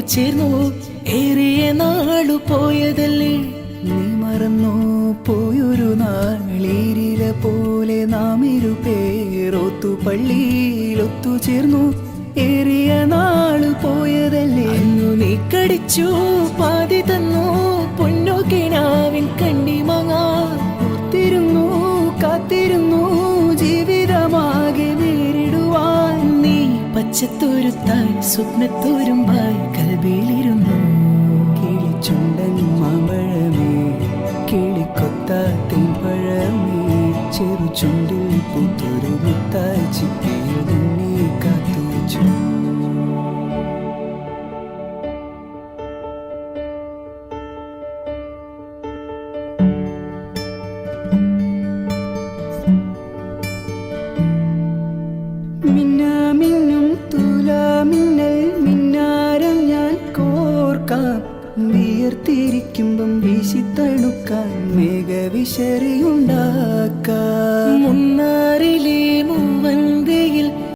ഒത്തുചേർന്നു ഏറിയ നാളു പോയതല്ലേ നീ മറന്നോ പോയൊരു നാളീരില പോലെ നാം ഇരുപേരൊത്തു പള്ളിയിൽ ഒത്തുചേർന്നു ഏറിയ നാളു പോയതല്ലേ അന്നു നീ കടിച്ചു പാതി തന്നു പൊന്നു കിനാവിൻ കണ്ണിമങ്ങാ ഒത്തിരുന്നു കാത്തിരുന്നു ജീവിതമാകെ നേരിടുവാൻ നീ പച്ചത്തോരുത്തായി സ്വപ്നത്തോരുമ്പായി കൽബിയിലിരുന്നു കിളിച്ചുണ്ടൻ മാമ്പഴമേ കിളിക്കൊത്താത്തിൻ പഴമേ ചെറുചുണ്ടിൽ പൂത്തൊരു മുത്തായി ചിപ്പിയിൽ നിന്നെ കാത്തുവച്ചു മിന്നാമിന്നും തുലാമിന്നൽ മിന്നാരം ഞാൻ കോർക്കാം വിയർത്തിരിക്കുമ്പം വീശിത്തണുക്കാൻ മേഘവിശറിയുണ്ടാക്കാം മുന്നാറിലെ മൂവന്തിയിൽ